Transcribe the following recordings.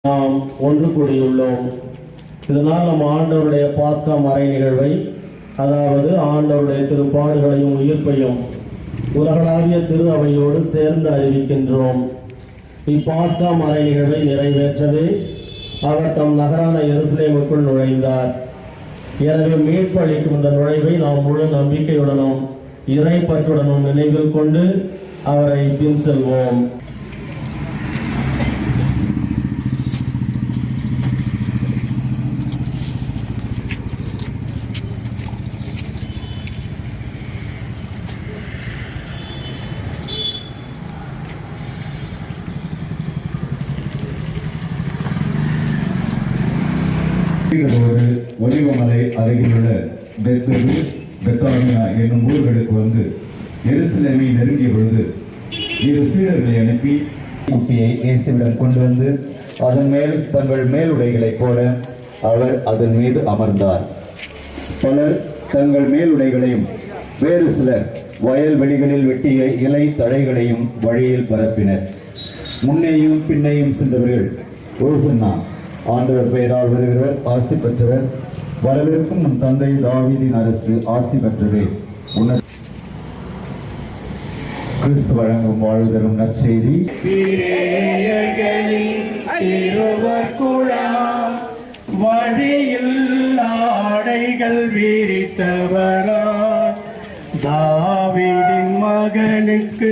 நாம் ஒன்று கூடியுள்ளோம். இதனால் நம் ஆண்டவருடைய பாஸ்கா மறை நிகழ்வை, அதாவது ஆண்டவருடைய திருப்பாடுகளையும் உயிர்ப்பையும் உலகளாவிய திரு அவையோடு சேர்ந்து அறிவிக்கின்றோம். இப்பாஸ்கா மறை நிகழ்வை நிறைவேற்றவே அவர் தம் நகரான எருசலேமுக்குள் நுழைந்தார். எனவே மீட்பு அளிக்கும் இந்த நுழைவை நாம் முழு நம்பிக்கையுடனும் இறை பற்றுடனும் நினைவில் கொண்டு அவரை பின் செல்வோம். ஒலிவமலை அருகிலுள்ள பெத்தானியா என்னும் ஊர்களுக்கு வந்து எருசலேமை நெருங்கிய பொழுது இரு சீடர்களை அனுப்பி குட்டியை இயேசுவிடம் கொண்டு வந்து அதன் மேல் தங்கள் மேலுடைகளை போட அவர் அதன் மீது அமர்ந்தார். பலர் தங்கள் மேலுடைகளையும் வேறு சிலர் வயல்வெளிகளில் வெட்டிய இலை தழைகளையும் வழியில் பரப்பினர். முன்னேயும் பின்னையும் சென்றவர்கள் ஓசன்னா, ஆண்டவர் பெயரால் வருகிறவர் ஆசி பெற்றவர், வரவிருக்கும் நம் தந்தை தாவீதின் அரசு ஆசி பெற்றவே. கிறிஸ்து வழங்கும் வாழ்வு தரும் நற்செய்தி. வழியில் ஆடைகள் விரித்தவரா தாவீதின் மகனுக்கு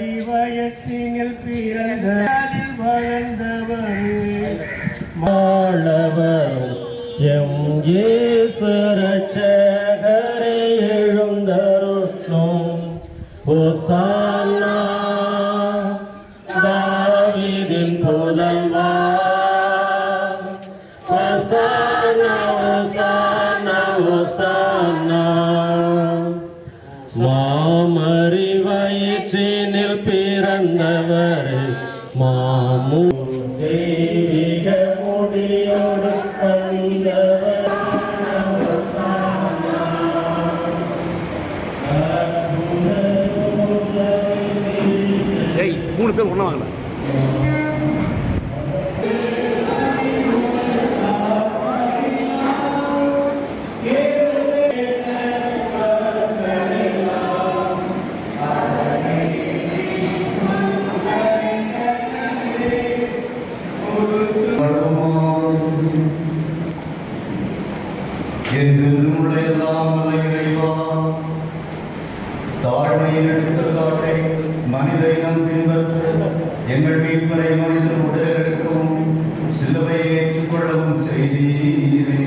மாமறிவயத்தினில் பிறந்த வளர்ந்தவர் மாணவர் எம் இயேசு ரட்சகரே எழுந்தருளும். ஹோசானா தாவீதின் புதல்வா, ஹோசானா ஹோசானா ஹோசானா. மாமறிவயிற்றினில் பிறந்தவர் மாமு தெய்வீக முடியோடு வந்தவர். மூணு பேர் ஒண்ணா வாங்கல. தாழ்மையில் எடுத்துக்காட்டை மனித இனம் பின்பற்ற எங்கள் மீட்பரை மனிதன் உடலில் எடுக்கவும் சிலுவையை ஏற்றுக்கொள்ளவும் செய்தீரே.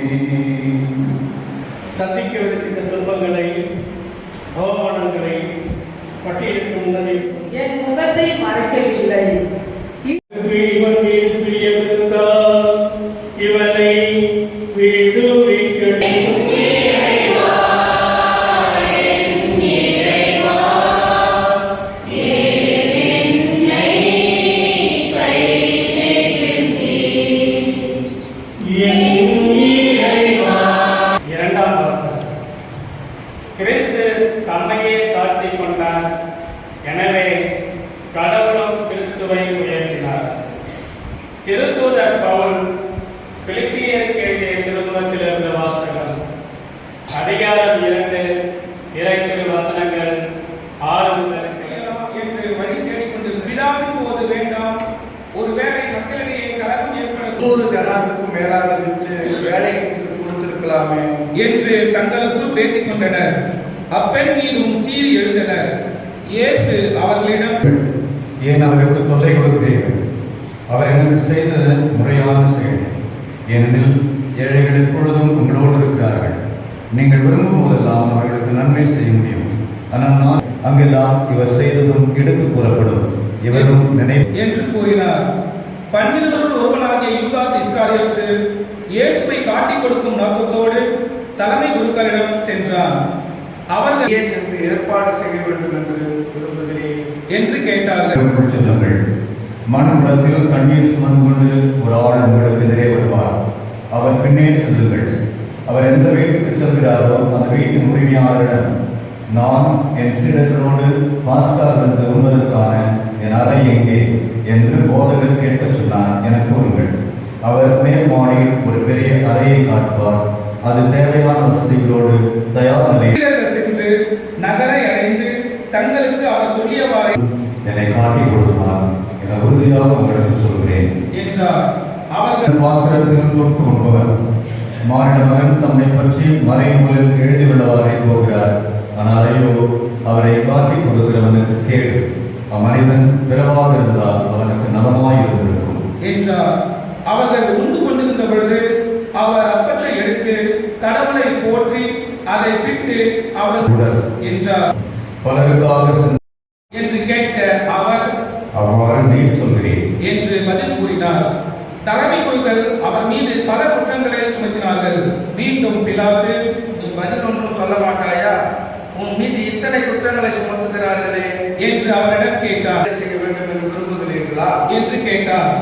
சந்திக்கவிருக்கின்ற துன்பங்களை அவமானங்களை பட்டியலிட்டு முன்னதை என் முகத்தை மறைக்கவில்லை. இவன் மீது பிரியமிருந்தால் இவனை விடுவிக்க கிறிஸ்து தம்மையே தாழ்த்திக் கொண்டார். எனவே கடவுளும் கிறிஸ்துவை உயர்த்தினார். திருத்தூதர் பவுல் பிலிப்பியருக்கு எழுதிய திருமுகத்திலிருந்து வாசகம். அதிகாரம் 2 இறை திருவசனங்கள் 6 முதல் என்று வழி தேடிக்கொண்டிருந்த விழாவின் போது வேண்டாம், ஒருவேளை மக்களிடையே கலகம் ஏற்பட 100 தனாருக்கும் மேலாக விற்று வேலைக்கு கொடுத்திருக்கலாமே என்று தங்களுக்குள் பேசிக் கொண்டனர். அப்பெண் மீதும் சீறி எழுந்தனர். இயேசு அவர்களிடம், ஏன் அவருக்கு தொல்லை கொடுக்கிறீர்கள்? அவர் எனக்கு செய்தது முறையான செயல். ஏனெனில் ஏழைகள் எப்பொழுதும் உங்களோடு இருக்கிறார்கள். நீங்கள் விரும்பும் போதெல்லாம் அவர்களுக்கு நன்மை செய்ய முடியும். ஆனால் நான் அங்கெல்லாம் இவர் செய்ததும் எடுத்து கூறப்படும், இவரும் நினைவு என்று கூறினார். 12 ஒருவனாகிய யூதாஸ் இஸ்காரியோத்து இயேசுவை காட்டிக் கொடுக்கும் நோக்கத்தோடு தலைமை குருக்களிடம் சென்றான். அவர்கள் இயேசுவுக்கு ஏற்பாடு செய்ய வேண்டும் என்று விரும்புகிறேன் என்று கேட்டார்கள். செல்லுங்கள். மனமுடத்தில் தண்ணீர் சுமந்து கொண்டு ஒரு ஆள் உங்களுக்கு எதிரே வருவார். அவர் பின்னே செல்லுங்கள். அவர் எந்த வீட்டுக்கு செல்கிறாரோ அந்த வீட்டின் உரிமையாளரிடம், நான் என் சீடர்களோடு பாஸ்கா விருந்து உண்பதற்கான என் அறை எங்கே என்று போதகர் கேட்கச் சொன்னார் என கூறுங்கள். அவர் மேல் மாடியில் ஒரு பெரிய அறையை காட்டுவார். அது தேவையான வசதிகளோடு தயார் நிலையில் சென்று நகரை அடைந்து தங்களுக்கு அவர் சொல்லியவாறே என்னை காட்டிக் கொடுத்தார் என உறுதியாக உங்களுக்கு சொல்கிறேன் என்றார். அவர்கள் பாத்திரத்தில் தொட்டு உண்பவர் மானிட மகன் தம்மை பற்றி மறைநூலில் எழுதியுள்ளவாறே போகிறார். ஆனால் ஐயோ, அவரை காட்டிக் கொடுக்கிறவனுக்கு கேடு. அம்மனிதன் பிறவாக இருந்தால் அவனுக்கு நலமாய் இருந்திருக்கும் என்றார். அவர்கள் உண்டு கொண்டிருந்த பொழுது அவர் அப்பத்தை எடுத்து கடவுளை போற்றி அதை பிட்டு அவர் உடல் என்றார். பலருக்காக என்று கேட்க அவர், அவ்வாறு நீர் சொல்கிறேன் என்று பதில் கூறினார். தலைமை குருக்கள் அவர் மீது பல குற்றங்களை சுமத்தினார்கள். மீண்டும் பிலாத்து, நீ பதில் ஒன்றும் சொல்ல மாட்டாயா? உன் மீது இத்தனை குற்றங்களை சுமத்துகிறார்களே என்று அவரிடம் கேட்டார். செய்ய வேண்டும் என்று விரும்புகிறீர்களா என்று கேட்டார்.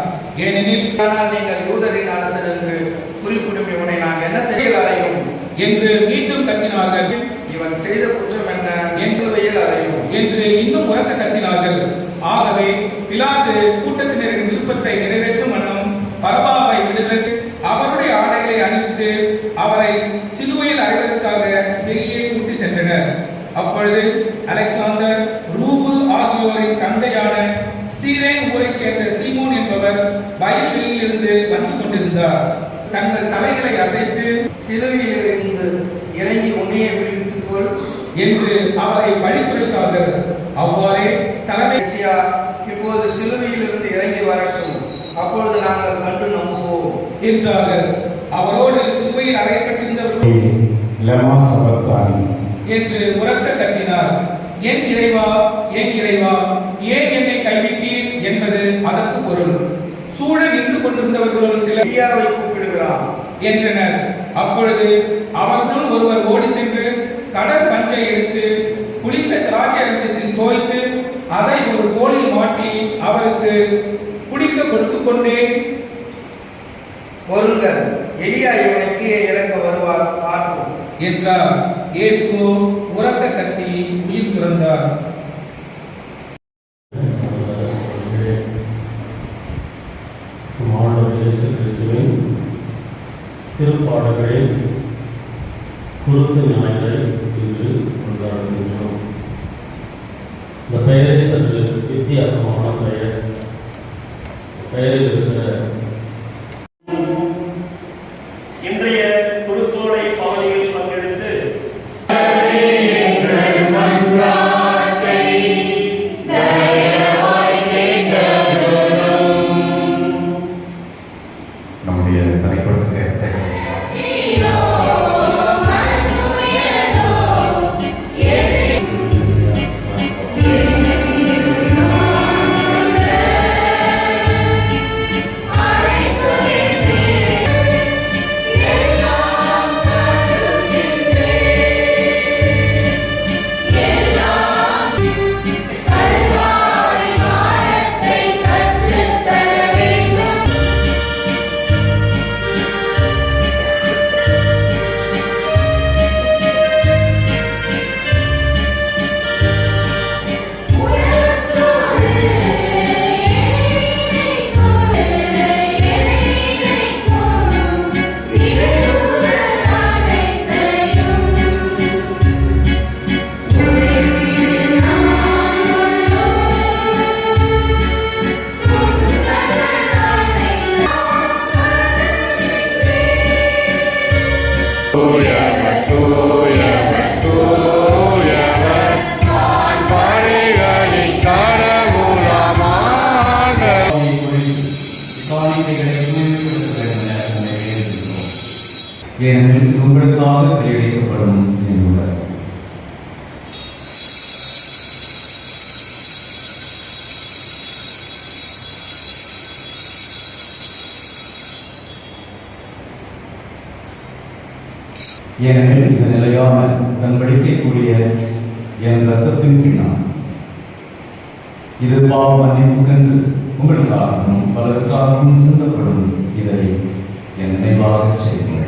ஏனெனில், ஆனால் நீங்கள் யூதரின் அரசர் என்று குறிப்பிடும் இவனை நான் என்ன செய்ய அறையும் என்று மீண்டும் கத்தினார்கள். இவன் செய்த குற்றம் என்ன என்று வெயில் அறையும் என்று இன்னும் உரக்க கத்தினார்கள். ஆகவே பிலாத்து கூட்டத்தினரின் விருப்பத்தை நிறைவேற்றும் வண்ணம் பரபாவை விடுதலை அவருடைய ஆடைகளை அணிவித்து அவரை சிலுவையில் அறைவதற்காக வெளியே கூட்டி சென்றனர். அப்பொழுது அலெக்சாந்தர், ரூபு ஆகியோரின் தந்தையான சீரேன் ஊரைச் சேர்ந்த சீமோன் என்பவர் வயல்வெளியில் இருந்து வந்து கொண்டிருந்தார். தங்கள் தலைகளை அசைத்து, சிலுவையில் இருந்து இறங்கி உன்னையை விடுவித்துக் கொள் என்று அவரை வழித்துரைத்தார்கள். அவ்வாறே தலைமை இப்போது சிலுவையில் இருந்து இறங்கி வரட்டும், அப்பொழுது நாங்கள் கண்டு நம்புவோம் என்றார்கள். அவரோடு சிலுவையில் அறையப்பட்டிருந்தவர்கள் என்று உரக்க கத்தினார். என் இறைவா, என் இறைவா, ஏன் என்னை கைவிட்டீர் என்பது அதற்கு பொருள். சூழ நின்று கொண்டிருந்தவர்களுள் சிலர் எலியாவை கூப்பிடுகிறான் என்றனர். அப்பொழுது அவர்களுள் ஒருவர் ஓடி சென்று கடல் பஞ்சை எடுத்து புளித்த திராட்சை ரசத்தில் தோய்த்து அதை ஒரு கோலில் மாட்டி அவருக்கு குடிக்க கொடுத்து கொண்டே, பொருங்கள், எலியா இவனை கீழே இறங்க வருவார் பார்ப்போம் என்றார். இயேசு உரக்க கத்தி உயிர் துறந்தார். இயேசு கிறிஸ்துவின் திருப்பாடல்களில் குருத்து ஞாயிறை இன்று கொண்டாடுகின்றோம். இந்த பெயரை சற்று வித்தியாசமான பெயரில் இருக்கிற இன்றைய குருத்தோலை பகுதியில் பங்கெடுத்து நம்முடைய தனிப்பட்ட தேர்தல் I ஏனெனில் இது நிலையான தன்படிக்கக்கூடிய என் ரத்தத்தின் பின்னால் இது பாவ மன்னிப்புக்கென்று உங்களுக்காகவும் பலருக்காகவும் சிந்தப்படும். இதை என் நினைவாக செய்யுங்கள்.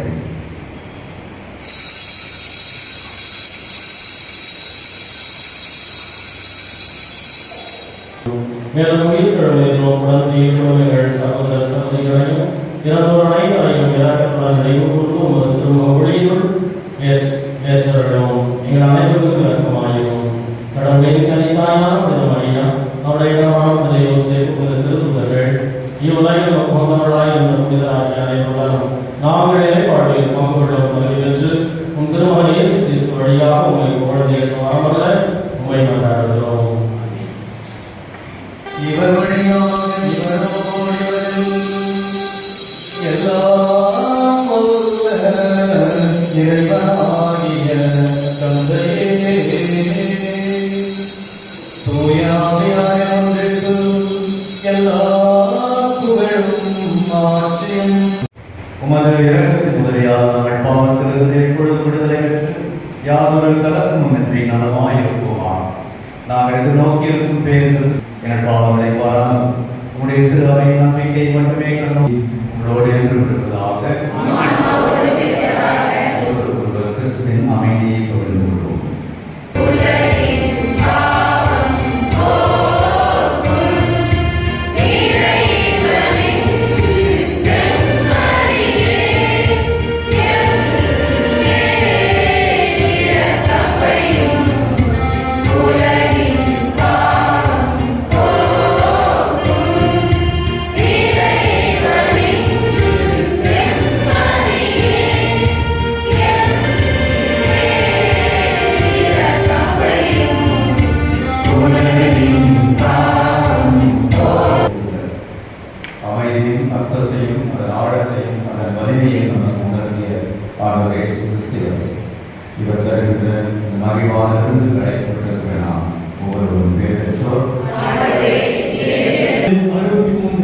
மேலும் உயிர்த்தெழுதலிலும் உடன்றிய குடும்பங்கள் சகோதர சகோதரிகளையும் இறந்தோர் அனைவரையும் இறக்கத்துடன் நினைவு கூர்ந்து உமது திருமுக ஒளியினுள் ஏற்றரும் எங்கள் அனைவருக்கும் இறக்கமாயும் கடவுளின் கனிதாயான புனித மரியா அவருடைய கணவனான புனித யோசேப்பு புனித திருத்தூதர்கள் இவ்வுலகில் பிறந்தவர்களாய் இருந்த புனிதராகிய அனைவருடனும் நாங்கள் இறைவாழ்வில் பங்கு கொள்ளும் தகுதி பெற்று உம் திருமகன் இயேசு கிறிஸ்து வழியாக உம்மை புகழ்ந்து வரமல்ல உம்மை கொண்டாடுகிறோம். இவர் வழியாக எல்லாம் இறைவனாகிய தந்தையே தூயாவியாய் ஒன்றிற்கு எல்லா புகழும் மாற்றியும் உமது இறக்கத்தின் உதவியால் நாங்கள் பாவத்திலிருந்து எப்பொழுது விடுதலை பெற்று யாதொரு கலக்கமுமின்றி நலமாயிருப்போமா. நாங்கள் எதிர்நோக்கியிருக்கும் பேருந்து எங்கள் பாவங்களை பாராமல் உங்களுடைய திருவை நம்பிக்கை மட்டுமே கண்டோம். உங்களோடு என்று இருப்பதாக கிறிஸ்துவின் அமைதியை பகிர்ந்து கொள்வோம். அமைதியும் அர்த்தத்தையும் அதன் ஆழத்தையும் அதன் வலிமையையும் நமக்கு உணர்த்திய ஆண்டவர் இயேசு கிறிஸ்து இவர் தருகின்ற மகிழ்வான விருந்துகளை கொண்டிருக்கிற நாம் ஒவ்வொருவரும் பேர் பெற்றோர் 63